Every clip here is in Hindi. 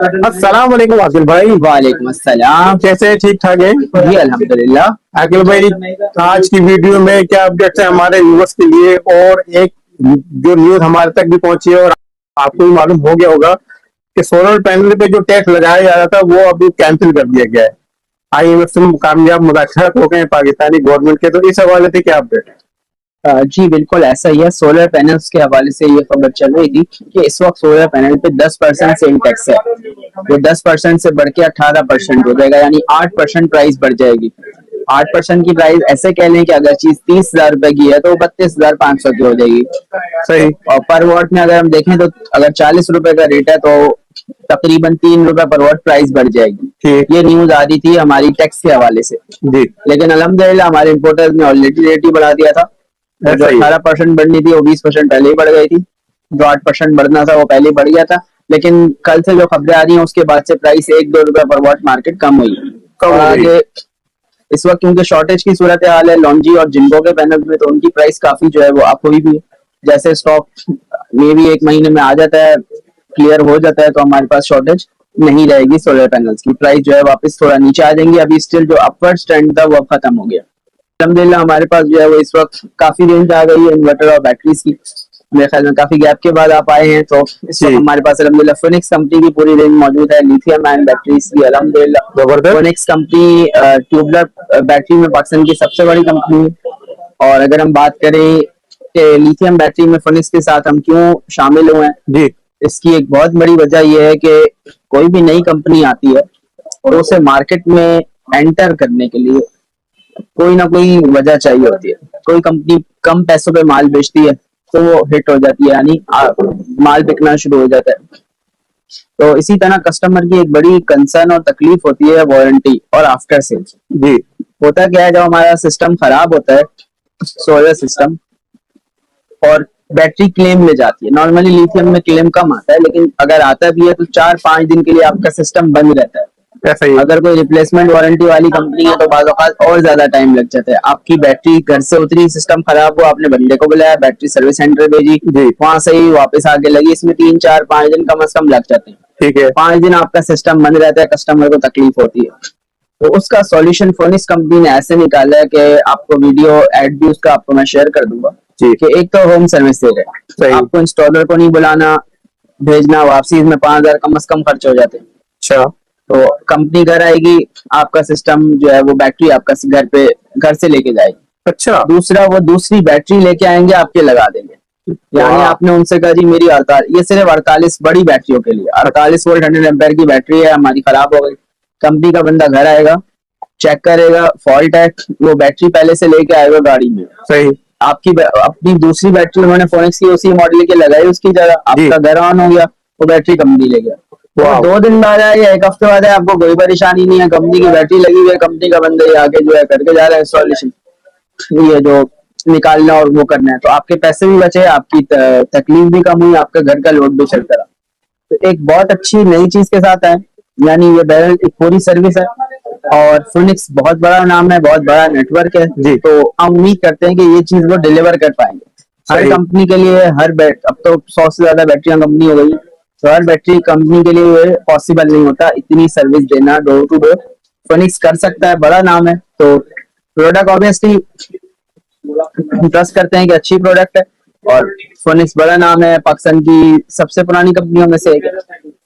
अस्सलाम वालेकुम आकिल भाई। वालेकुम अस्सलाम। कैसे हैं? ठीक ठाक है जी अल्हम्दुलिल्लाह। आकिल भाई। आज की वीडियो में क्या अपडेट्स है हमारे व्यूअर्स के लिए, और एक जो न्यूज हमारे तक भी पहुंची है और आपको भी मालूम हो गया होगा कि सोलर पैनल पे जो टैक्स लगाया जा रहा था वो अभी कैंसिल कर दिया गया है। आईएमएफ से कामयाब मुज़ाकरात हो गए हैं पाकिस्तानी गवर्नमेंट के, तो इस हवाले से क्या अपडेट है? जी बिल्कुल ऐसा ही है। सोलर पैनल्स के हवाले से ये खबर चल रही थी कि इस वक्त सोलर पैनल पे 10% सेल टैक्स है। वो 10% से बढ़ के 18% हो जाएगा, यानी 8% प्राइस बढ़ जाएगी। 8% की प्राइस ऐसे कह लें कि अगर चीज 30,000 रुपए की है तो 32,500 की हो जाएगी। सही। और पर वॉट में अगर हम देखें तो अगर 40 रुपए का रेट है तो तकरीबन 3 रुपए पर वॉट प्राइस बढ़ जाएगी। ठीक। ये न्यूज आ रही थी हमारी टैक्स के हवाले से। जी। लेकिन अल्हम्दुलिल्लाह हमारे इम्पोर्टर्स ने ऑलरेडी रेट ही बढ़ा दिया था। तो जो ऐसा ही है। 18% बढ़नी थी वो 20% पहले ही बढ़ गई थी। जो 8% बढ़ना था वो पहले ही बढ़ गया था। लेकिन कल से जो खबरें आ रही हैं उसके बाद से प्राइस 1-2 रुपए पर वॉट मार्केट कम हुई। कम और हो गई। आगे इस वक्त क्योंकि शॉर्टेज की सूरत हाल है लॉन्जी और जिनको के पैनल में, तो उनकी प्राइस काफी जो है वो अप हुई भी है। जैसे स्टॉक में भी 1 महीने में आ जाता है, क्लियर हो जाता है, तो हमारे पास शॉर्टेज नहीं रहेगी। सोलर पैनल्स की प्राइस जो है वापस थोड़ा नीचे आ जाएंगी। अभी स्टिल जो अपवर्ड ट्रेंड था वो अब खत्म हो गया। अल्हम्दुलिल्लाह हमारे पास जो है वो इस वक्त काफी रेंज आ गई है इन्वर्टर और बैटरीज की। मेरे ख्याल में काफी गैप के बाद आप आए हैं, तो इस वक्त जी। हमारे पास अल्हम्दुलिल्लाह फिनिक्स कंपनी की पूरी रेंज मौजूद है। लिथियम आयन बैटरीज की अल्हम्दुलिल्लाह जबरदस्त। फिनिक्स कंपनी ट्यूबलर बैटरी में पाकिस्तान की सबसे बड़ी कंपनी है। और अगर हम बात करें कि लिथियम बैटरी में फिनिक्स के साथ हम क्यों शामिल हुए हैं, जी। इसकी एक बहुत बड़ी वजह यह है कि कोई भी नई कंपनी आती है तो उसे मार्केट में एंटर करने के लिए कोई ना कोई वजह चाहिए होती है। कोई कंपनी कम पैसों पे माल बेचती है तो वो हिट हो जाती है, यानी माल बिकना शुरू हो जाता है। तो इसी तरह कस्टमर की एक बड़ी कंसर्न और तकलीफ होती है वारंटी और आफ्टर सेल्स। जी। होता क्या है, जब हमारा सिस्टम खराब होता है, सोलर सिस्टम, और बैटरी क्लेम में जाती है, नॉर्मली लिथियम में क्लेम कम आता है, लेकिन अगर आता भी है तो 4-5 दिन के लिए आपका सिस्टम बंद रहता है। ऐसा ही है। अगर कोई रिप्लेसमेंट वारंटी वाली कंपनी है तो बाज़ औक़ात और ज्यादा टाइम लग जाता है। आपकी बैटरी घर से उतरी, सिस्टम खराब हुआ, आपने बंदे को बुलाया, बैटरी सर्विस सेंटर भेजी, जी। वहां से ही वापस आगे लगी, इसमें 3-4-5 दिन कम से कम लग जाते हैं। ठीक है। 5 दिन आपका सिस्टम बंद रहता है, कस्टमर को तकलीफ होती है। तो उसका सॉल्यूशन फोनिक्स कंपनी ने ऐसे निकाला है कि आपको वीडियो एड भी उसका आपको मैं शेयर कर दूंगा जी। कि एक तो होम सर्विस दे रहे हैं, सही। आपको इंस्टॉलर को नहीं बुलाना, भेजना, वापसी, इसमें 5,000 कम से कम खर्च हो जाते हैं। अच्छा। तो कंपनी घर आएगी, आपका सिस्टम जो है वो बैटरी आपका घर पे घर से लेके जाएगी। अच्छा। दूसरा, वो दूसरी बैटरी लेके आएंगे, आपके लगा देंगे। यानी वाह। आपने उनसे कहा जी मेरी 48, ये सिर्फ 48 बड़ी बैटरियों के लिए, 48 वोल्ट 100 एम्पेयर की बैटरी है, हमारी खराब हो गई। कंपनी का बंदा घर आएगा, चेक करेगा, फॉल्ट है, वो बैटरी पहले से लेके आएगा गाड़ी में। सही। आपकी अपनी दूसरी बैटरी उन्होंने फोनिक्स की उसी मॉडल की लगाई, उसकी जगह जी। आपका घर ऑन हो गया, वो बैटरी कंपनी ले गया। वो वाह। 2 दिन बाद आए या 1 हफ्ते बाद आए, आपको कोई परेशानी नहीं है, कंपनी की बैटरी लगी हुई है, कंपनी का बंदा ये आके जो है करके जा रहा है इंस्टॉलेशन, ये जो निकालना और वो करना है। तो आपके पैसे भी बचे, आपकी तकलीफ भी कम हुई, आपका घर का लोड भी चलता रहा। तो एक बहुत अच्छी नई चीज के साथ आए, यानी ये बैरल एक पूरी सर्विस है, और फिनिक्स बहुत बड़ा नाम है, बहुत बड़ा नेटवर्क है जी। तो हम उम्मीद करते हैं कि ये चीज वो डिलीवर कर पाएंगे हर सही। कंपनी के लिए। अब तो 100 से ज्यादा बैटरियां कंपनी हो गई, तो हर बैटरी कंपनी के लिए पॉसिबल नहीं होता इतनी सर्विस देना डोर टू डोर। फिनिक्स कर सकता है, बड़ा नाम है, तो प्रोडक्ट ऑब्वियसली ट्रस्ट करते हैं कि अच्छी प्रोडक्ट है, और फिनिक्स बड़ा नाम है, पाकिस्तान की सबसे पुरानी कंपनियों में से एक है।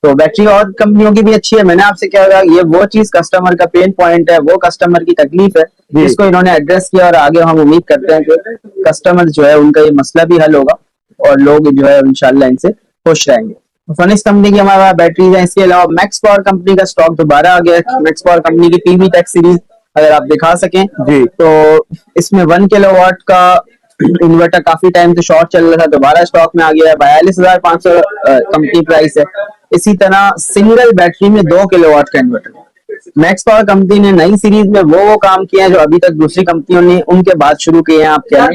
तो बैटरी और कंपनियों की भी अच्छी है। मैंने आपसे क्या कहा, ये वो चीज कस्टमर का पेन पॉइंट है, वो कस्टमर की तकलीफ है जिसको इन्होंने एड्रेस किया, और आगे हम उम्मीद करते हैं कि कस्टमर जो है उनका ये मसला भी हल होगा और लोग जो है इंशाल्लाह इनसे खुश रहेंगे। फिनिक्स कंपनी की हमारे पास बैटरीज है। इसके अलावा मैक्स पावर कंपनी का स्टॉक दोबारा आ गया है। मैक्स पावर कंपनी की पीवी टेक सीरीज अगर आप दिखा सकें जी। तो इसमें 1 किलोवाट का इन्वर्टर काफी टाइम से शॉर्ट चल रहा था, दोबारा स्टॉक में आ गया है। 42,500 कंपनी प्राइस है। इसी तरह सिंगल बैटरी में 2 किलोवाट का इन्वर्टर मैक्स पावर कंपनी ने नई सीरीज में वो काम किया है जो अभी तक दूसरी कंपनियों ने उनके बाद शुरू किए हैं। आप क्या है?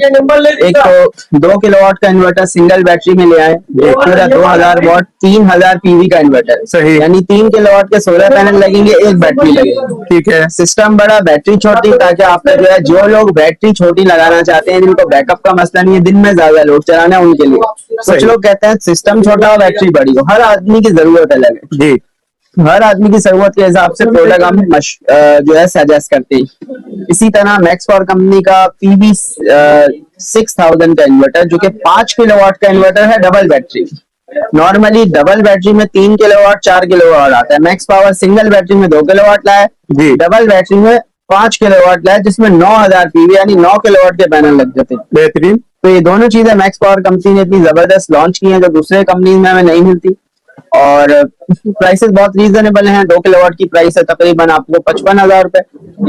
एक तो 2 किलोवाट का इन्वर्टर सिंगल बैटरी में ले आए, पूरा 2,000 वॉट 3,000 पीवी का इन्वर्टर, सही। यानी 3 किलोवाट के सोलर पैनल लगेंगे, एक बैटरी लगेगी। ठीक है। सिस्टम बड़ा, बैटरी छोटी, ताकि आपका जो है जो लोग बैटरी छोटी लगाना चाहते हैं, जिनको बैकअप का मसला नहीं है, दिन में ज्यादा लोड चलाना है, उनके लिए। कुछ लोग कहते हैं सिस्टम छोटा हो बैटरी बड़ी हो, हर आदमी की जरूरत अलग है। जी। हर आदमी की जरूरत के हिसाब से प्रोडक्ट हम जो है सजेस्ट करते हैं। इसी तरह मैक्स पावर कंपनी का पीवी 6000 का इन्वर्टर, जो कि 5 किलोवाट का इन्वर्टर है, double battery. Normally double battery में 3 किलोवाट 4 किलोवाट आता है, मैक्स पावर सिंगल बैटरी में 2 किलोवाट लाया है, डबल बैटरी में 5 किलोवाट लाया, जिसमें 9000 पीवी यानी 9 किलोवाट के पैनल लग जाते हैं। बेहतरीन। तो ये दोनों चीजें मैक्स पावर कंपनी ने इतनी जबरदस्त लॉन्च की हैं जो दूसरे कंपनी में हमें नहीं मिलती, और प्राइसेस बहुत रीजनेबल हैं। 2 किलोवाट की प्राइस है तकरीबन आपको 55,000 रुपए,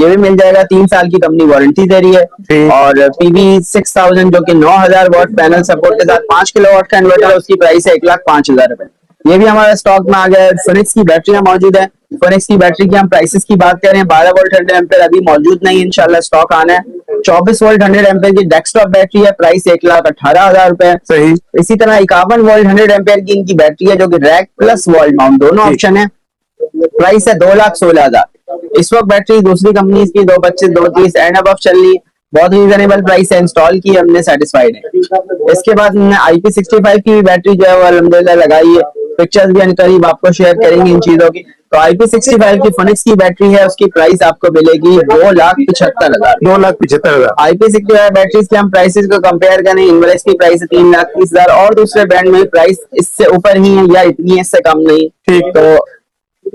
ये भी मिल जाएगा। 3 साल की कंपनी वारंटी दे रही है। और पीवी 6000 जो कि 9000 वाट पैनल सपोर्ट के साथ 5 किलोवाट का इन्वर्टर है, उसकी प्राइस है 1,05,000 रुपए। ये भी हमारा स्टॉक में आ गया है। फिनिक्स की बैटरियां मौजूद है। फिनिक्स की बैटरी की हम प्राइसेस की बात करें, 12 वोल्ट 100 एम्पेयर अभी मौजूद नहीं, इंशाल्लाह स्टॉक आना है। 24 वोल्ट 100 एम्पेयर की डेस्कटॉप बैटरी है, प्राइस 1,18,000 रुपए। सही। इसी तरह 51 वोल्ट 100 एम्पेयर की इनकी बैटरी है, जो कि रैक प्लस वॉल माउंट दोनों ऑप्शन है, प्राइस है 2,16,000। इस वक्त बैटरी दूसरी कंपनी की 225 230 एंड अबव चल रही है, बहुत रीजनेबल प्राइस है, इंस्टॉल की हमने, सेटिस्फाइड है। इसके बाद हमने IP65 की बैटरी जो है वो अल्हम्दुलिल्लाह लगाई है, पिक्चर्स भी करीब आपको शेयर करेंगे इन चीजों की। तो IP65 की फिनिक्स की बैटरी है, उसकी प्राइस आपको मिलेगी 2,75,000। 2,75,000। IP65 बैटरीज के हम प्राइसेस को कंपेयर करें, इनवलेस की प्राइस है 3,30,000 और दूसरे ब्रांड में प्राइस इससे ऊपर ही है या इतनी है, इससे कम नहीं। ठीक। तो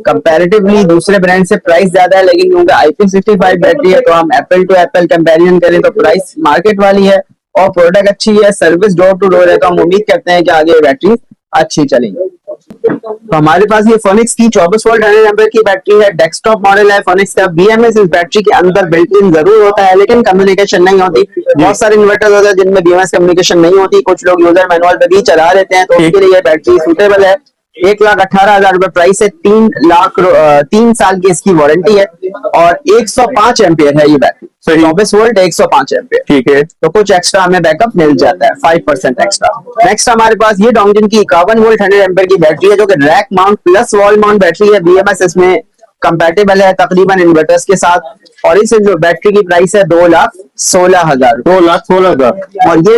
कंपैरेटिवली दूसरे ब्रांड से प्राइस ज्यादा है, लेकिन क्योंकि IP65 बैटरी है तो हम एप्पल टू एप्पल कंपैरिजन करें तो प्राइस मार्केट वाली है और प्रोडक्ट अच्छी है, सर्विस डोर टू डोर है, तो हम उम्मीद करते हैं कि आगे बैटरी अच्छी चलेंगी। तो हमारे पास ये फिनिक्स की 24 वोल्ट 100 एम्पेयर की बैटरी है, डेस्कटॉप मॉडल है फिनिक्स का। BMS इस बैटरी के अंदर बिल्ट इन जरूर होता है, लेकिन कम्युनिकेशन नहीं होती। बहुत सारे इन्वर्टर होते हैं जिनमें BMS कम्युनिकेशन नहीं होती, कुछ लोग यूजर मैनुअल पे भी चला देते हैं, तो उसके लिए ये बैटरी सूटेबल है। 1,18,000 रुपए प्राइस है, 3 साल की इसकी वारंटी है और 105 एम्पियर है ये बैटरी। 24 वोल्ट 105 एम्पियर, ठीक है। तो कुछ एक्स्ट्रा हमें बैकअप मिल जाता है, 5% एक्स्ट्रा। नेक्स्ट हमारे पास ये डोंगजन की 51 वोल्ट 100 एम्पियर की बैटरी है, जो कि rack mount plus wall mount battery है। BMS इसमें कंपैटिबल है तकरीबन इन्वर्टर्स के साथ, और इस जो बैटरी की प्राइस है 2,16,000। 2,16,000। और ये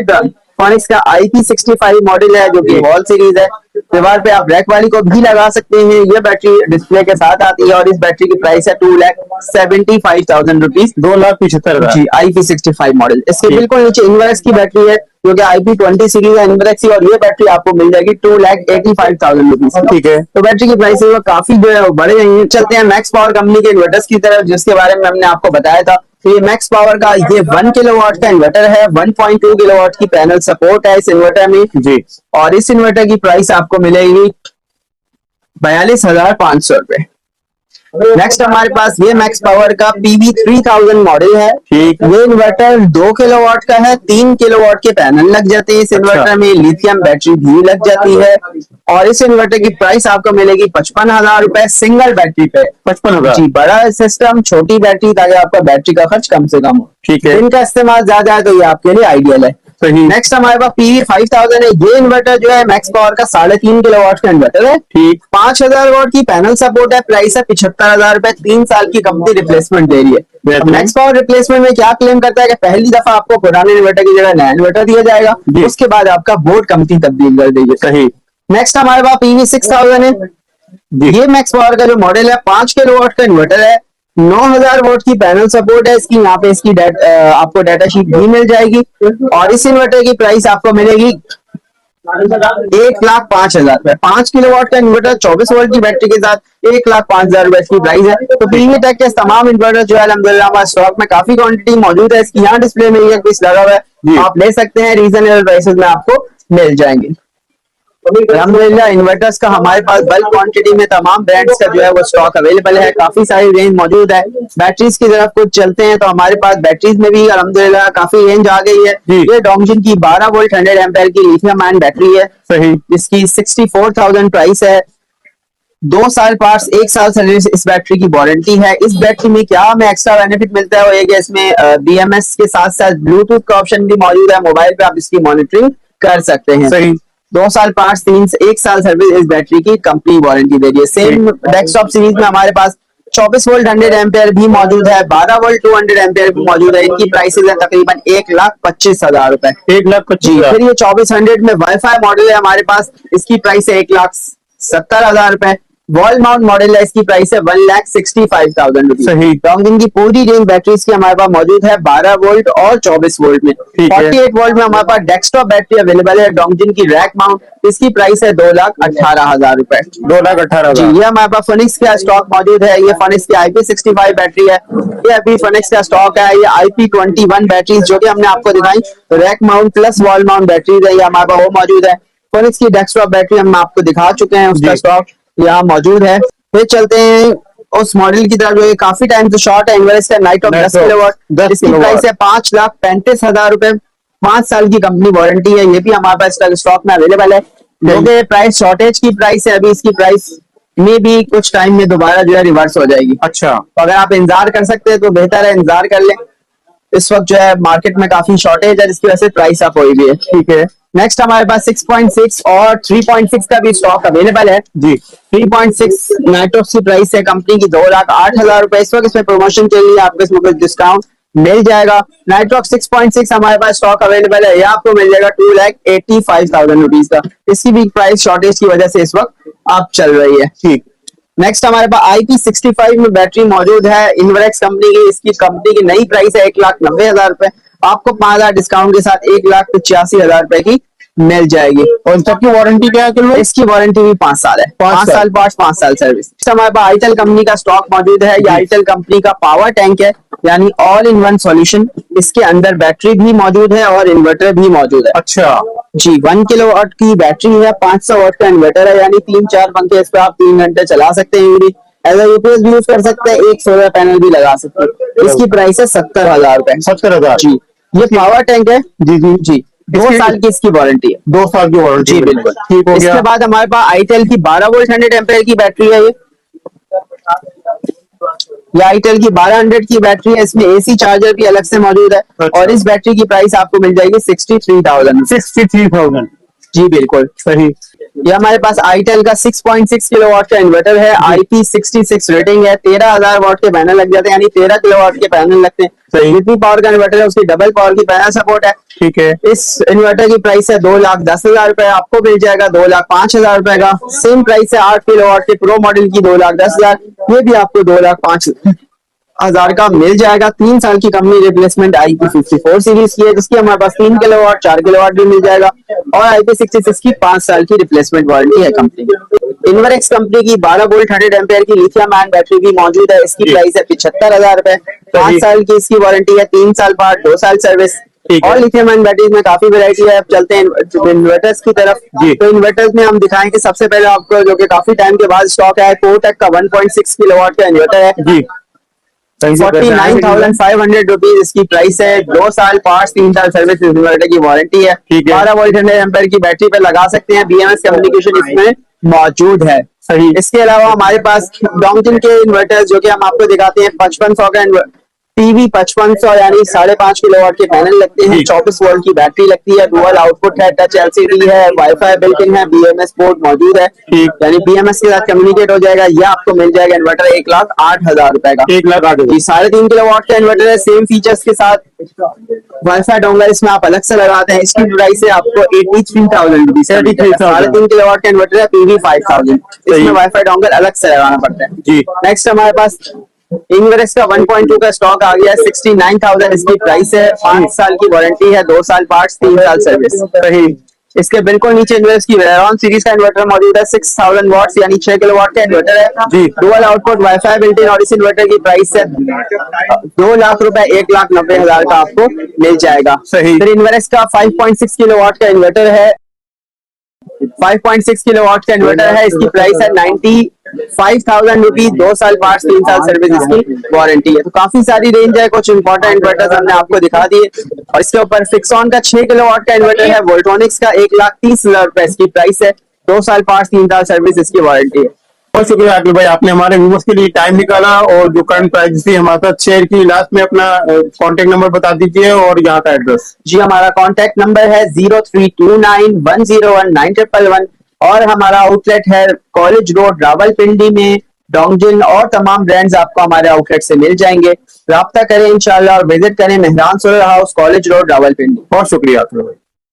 फिनिक्स का IP65 मॉडल है, जो कि वॉल सीरीज है। दीवार पे आप रैक वाली को भी लगा सकते हैं। ये बैटरी डिस्प्ले के साथ आती है और इस बैटरी की प्राइस है 2,75,000 रुपीज। 2,75,000 जी, IP65 मॉडल। इसके बिल्कुल नीचे इनवर्स की बैटरी है, जो कि IP20 सीरीज है इनवर्स की, और ये बैटरी आपको मिल जाएगी 2,85,000 रुपीज। ठीक है। तो बैटरी की प्राइस काफी जो है बढ़ गई है। चलते हैं मैक्स पावर कंपनी के इन्वर्टर्स की तरफ, जिसके बारे में हमने आपको बताया था। तो ये मैक्स पावर का ये 1 किलोवाट का इन्वर्टर है, 1.2 किलोवाट की पैनल सपोर्ट है इस इन्वर्टर में जी। और इस इन्वर्टर की प्राइस आपको मिलेगी 42,500 रुपए। नेक्स्ट हमारे पास ये मैक्स पावर का PV 3000 मॉडल है, ठीक। ये इन्वर्टर 2 किलोवाट का है, 3 किलोवाट के पैनल लग जाते हैं इस इन्वर्टर में, लिथियम बैटरी भी लग जाती है, और इस इन्वर्टर की प्राइस आपको मिलेगी 55,000 रुपए सिंगल बैटरी पे। 55,000 जी। बड़ा सिस्टम, छोटी बैटरी, ताकि आपका बैटरी का खर्च कम से कम हो, ठीक है। इनका इस्तेमाल ज्यादा है तो ये आपके लिए आइडियल है। नेक्स्ट हमारे पास PV 5000 है। ये इन्वर्टर जो है मैक्स पावर का 3.5 किलोवाट का इन्वर्टर है, ठीक। 5,000 वाट की पैनल सपोर्ट है, प्राइस है 75,000 रुपए। 3 साल की कंपनी रिप्लेसमेंट दे रही है। मैक्स पावर रिप्लेसमेंट में क्या क्लेम करता है कि पहली दफा आपको पुराने इन्वर्टर की जगह नया इन्वर्टर दिया जाएगा, उसके बाद आपका बोर्ड कंपनी तब्दील कर देगी। सही। नेक्स्ट हमारे पास PV 6000 है। ये मैक्स पावर का जो मॉडल है 5 किलोवाट का इन्वर्टर है, 9,000 वोल्ट की पैनल सपोर्ट है इसकी। यहाँ पे इसकी आपको डाटा शीट भी मिल जाएगी, और इस इन्वर्टर की प्राइस आपको मिलेगी 1,05,000 रुपए। 5 किलोवाट का इन्वर्टर 24 वोल्ट की बैटरी के साथ 1,05,000 रुपए इसकी प्राइस है। तो PV टेक के तमाम इन्वर्टर जो है अल्हम्दुलिल्लाह हमारे स्टॉक में काफी क्वांटिटी मौजूद है। इसकी यहाँ डिस्प्ले में एक पीस लगा हुआ है, आप ले सकते हैं, रीजनेबल प्राइसेस में आपको मिल जाएंगे। अल्हम्दुलिल्लाह इन्वर्टर्स का हमारे पास बल्क क्वांटिटी में तमाम ब्रांड्स का जो है वो स्टॉक अवेलेबल है, काफी सारी रेंज मौजूद है। बैटरीज की तरफ कुछ चलते हैं तो हमारे पास बैटरीज में भी अल्हम्दुलिल्लाह काफी रेंज आ गई है। ये डोंगजन की 12 वोल्ट 100 एम्पेयर की लिथियम आयन बैटरी है, सही, जिसकी 64,000 प्राइस है। 2 साल पार्ट्स, 1 साल सर्विस इस बैटरी की वारंटी है। इस बैटरी में क्या हमें एक्स्ट्रा बेनिफिट मिलता है वो ये, इसमें BMS के साथ साथ ब्लूटूथ का ऑप्शन भी मौजूद है, मोबाइल पे आप इसकी मॉनिटरिंग कर सकते हैं। सही। 2 साल पार्ट्स, 1 साल सर्विस इस बैटरी की कंपनी वारंटी दे रही है। सेम डेस्कटॉप सीरीज में हमारे पास 24 वोल्ट 100 एम्पेयर भी मौजूद है, 12 वोल्ट 200 एम्पेयर भी मौजूद है। इनकी प्राइसेस है तकरीबन 1,25,000 रुपए। 1,25,000। फिर ये 2400 में वाईफाई मॉडल है हमारे पास, इसकी प्राइस है 1,70,000 रुपए। वॉल माउंट मॉडल है, इसकी प्राइस है 1,65,000 रुपीज। सही। डोंगजिन की पूरी रेंज बैटरीज की हमारे पास मौजूद है 12 वोल्ट और 24 वोल्ट में। 48 वोल्ट में हमारे पास डेस्कटॉप बैटरी अवेलेबल है डोंगजिन की रैक माउंट, इसकी प्राइस है 2,18,000 रुपए। 2,18,000 जी, ये हमारे पास फिनिक्स का स्टॉक मौजूद है। ये फिनिक्स की IP65 बैटरी है, ये अभी फिनिक्स का स्टॉक है। ये IP21 बैटरी जो कि हमने आपको दिखाई, rack mount plus wall mount batteries है, ये हमारे पास वो मौजूद है। फिनिक्स की डेस्कटॉप बैटरी हम आपको दिखा चुके हैं, उसका स्टॉक यहाँ मौजूद है। फिर चलते हैं उस मॉडल की तरफ जो काफी टाइम से शॉर्ट है, इनवर्स का नाइट ऑफ 10 किलोवाट, इसकी प्राइस है 5,35,000 रुपए। 5 साल की कंपनी वारंटी है, ये भी हमारे पास स्टॉक में अवेलेबल है। क्योंकि प्राइस शॉर्टेज की प्राइस है अभी, इसकी प्राइस में भी कुछ टाइम में दोबारा जो है रिवर्स हो जाएगी। अच्छा, तो अगर आप इंतजार कर सकते हैं तो बेहतर है, इंतजार कर लें। इस वक्त जो है मार्केट में काफी शॉर्टेज है, जिसकी वजह से प्राइस अप हुई भी है। ठीक है, नेक्स्ट हमारे पास 6.6 और 3.6 का भी स्टॉक अवेलेबल है जी। 3.6 नाइट्रोक्स की प्राइस है कंपनी की 2,08,000 रुपए। इस वक्त इसमें प्रमोशन के लिए आपको इसमें कुछ डिस्काउंट मिल जाएगा। नाइट्रोक्स 6.6 हमारे पास स्टॉक अवेलेबल है, ये आपको मिल जाएगा 2,85,000 रुपीज का। इसकी भी प्राइस शॉर्टेज की वजह से इस वक्त आप चल रही है। ठीक, नेक्स्ट हमारे पास IP65 में बैटरी मौजूद है इनवरेक्स कंपनी की। इसकी कंपनी की नई प्राइस है 1,90,000 रुपए, आपको 5,000 डिस्काउंट के साथ 1,85,000 रुपए की मिल जाएगी। और सबकी वारंटी क्या है? इसकी वारंटी भी 5 साल है, 5 साल पार्ट्स, 5 साल सर्विस। हमारे पास आईटेल कंपनी का स्टॉक मौजूद है। ये आईटेल कंपनी का पावर टैंक है, यानी ऑल इन वन सॉल्यूशन। इसके अंदर बैटरी भी मौजूद है और इन्वर्टर भी मौजूद है। अच्छा जी, 1 किलोवाट की बैटरी है, 500 वाट का इन्वर्टर है, यानी 3-4 पंखे इस पर आप 3 घंटे चला सकते हैं। एज यूपीएस भी यूज कर सकते हैं, एक सोलर पैनल भी लगा सकते हैं। इसकी प्राइस है 70,000 रुपए। 70,000 जी, ये पावर टैंक है। जी जी जी, 2 साल की इसकी वारंटी है। 2 साल की वारंटी, जी बिल्कुल, ठीक हो गया। इसके बाद हमारे पास आईटेल की 12 वोल्ट 100 एम्पीयर की बैटरी है। ये आईटेल की 1200 की बैटरी है, इसमें एसी चार्जर भी अलग से मौजूद है। अच्छा। और इस बैटरी की प्राइस आपको मिल जाएगी 63,000। 63,000, जी बिल्कुल सही। ये हमारे पास आईटेल का 6.6 किलोवाट का इन्वर्टर है, IP66 रेटिंग है। 13,000 वाट के पैनल लग जाते हैं, यानी 13 किलोवाट के पैनल लगते हैं। सही। जितनी पावर का इन्वर्टर है उसकी डबल पावर की पैनल सपोर्ट है। ठीक है, इस इन्वर्टर की प्राइस है 2,10,000 रुपए, आपको मिल जाएगा 2,05,000 रुपए का। सेम प्राइस है 8 किलोवाट के प्रो मॉडल की 2,10,000, ये भी आपको 2,05,000 का मिल जाएगा। 3 साल की कंपनी रिप्लेसमेंट IP54 सीरीज की है, जिसकी हमारे पास 3 किलोवाट 4 किलोवाट भी मिल जाएगा। और IP66 की 5 साल की रिप्लेसमेंट वारंटी है कंपनी की। इनवरेक्स कंपनी की 12 वोल्ट 100 एम्पीयर की लिथियम आयन बैटरी भी मौजूद है, इसकी प्राइस है 75,000 रुपए। 5 साल की इसकी वारंटी है, 3 साल पार्ट, 2 साल सर्विस। और लिथियम आयन बैटरीज में काफी वैरायटी है। अब चलते हैं इन्वर्टर्स की तरफ। तो इन्वर्टर्स में हम दिखाएंगे सबसे पहले आपको, जो कि काफी टाइम के बाद स्टॉक है, कोटक का 1.6 किलोवाट का इन्वर्टर है जी। 49,500 रुपीज इसकी प्राइस है। 2 साल पार्ट्स, 3 साल सर्विस, इन्वर्टर की वारंटी है। 12 वोल्ट 100 एम्पीयर की बैटरी पे लगा सकते हैं। BMS कम्युनिकेशन इसमें मौजूद है। सही। इसके अलावा हमारे पास डोंगजिन के इन्वर्टर्स जो कि हम आपको दिखाते हैं, 5500 का PV 5500 यानी 5.5 किलोवाट के पैनल लगते हैं। 24 वोल्ट की बैटरी लगती है, डुअल आउटपुट है, टच LCD है, वाईफाई बिल्ट इन है, BMS पोर्ट मौजूद है, यानी BMS के साथ कम्युनिकेट हो जाएगा। ये आपको मिल जाएगा इन्वर्टर 1,08,000 रुपए का। 1,08,000 जी, 3.5 किलोवाट का इन्वर्टर है, सेम फीचर्स के साथ। वाईफाई डोंगल इसमें आप अलग से लगाते हैं, इसकी प्राइस है आपको 83,000 रुपीज। 3.5 किलोवाट का इन्वर्टर है, PV 5000, इसमें वाईफाई डोंगल अलग से लगाना पड़ता है जी। नेक्स्ट हमारे पास इनवरेक्स का 1.2 का स्टॉक आ गया है, 69,000 इसकी प्राइस है। 5 साल की वारंटी है, 2 साल पार्ट्स, 3 साल सर्विस। सही। इसके बिल्कुल नीचे इन्वर्स की वेरॉन सीरीज का इन्वर्टर मौजूद है, 6000 वाट्स यानी 6 किलोवाट का इन्वर्टर है जी। Dual output, wifi built in, और इस इन्वर्टर की प्राइस है 2 लाख रुपए, 1,90,000 का आपको मिल जाएगा। सही। फिर इन्वर्स का 5.6 किलोवाट का इन्वर्टर है, 5.6 किलोवाट का इन्वर्टर है, इसकी प्राइस है 95,000 रुपीज। 2 साल पार्ट्स, 3 साल सर्विस, इसकी वारंटी है। तो काफी सारी रेंज है, कुछ इंपॉर्टेंट इन्वर्टर्स हमने आपको दिखा दिए। और इसके ऊपर फिक्सॉन का 6 किलोवाट का इन्वर्टर है, वोल्ट्रॉनिक्स का 1,30,000 रुपए इसकी प्राइस है। 2 साल पार्ट्स, 3 साल सर्विस, इसकी वारंटी है। बहुत शुक्रिया आकिल भाई, आपने हमारे व्यूअर्स के लिए टाइम निकाला और जो करंट प्राइस थी हमारे साथ शेयर की। लास्ट में अपना कांटेक्ट नंबर बता दीजिए और यहाँ का एड्रेस। जी, हमारा कांटेक्ट नंबर है 0329101911 और हमारा आउटलेट है कॉलेज रोड, रावलपिंडी में। डोंगजिन और तमाम ब्रांड्स आपको हमारे आउटलेट से मिल जाएंगे। राब्ता करें इंशाल्लाह और विजिट करें Mehran solar house, college road, Rawalpindi. बहुत शुक्रिया आकिल भाई।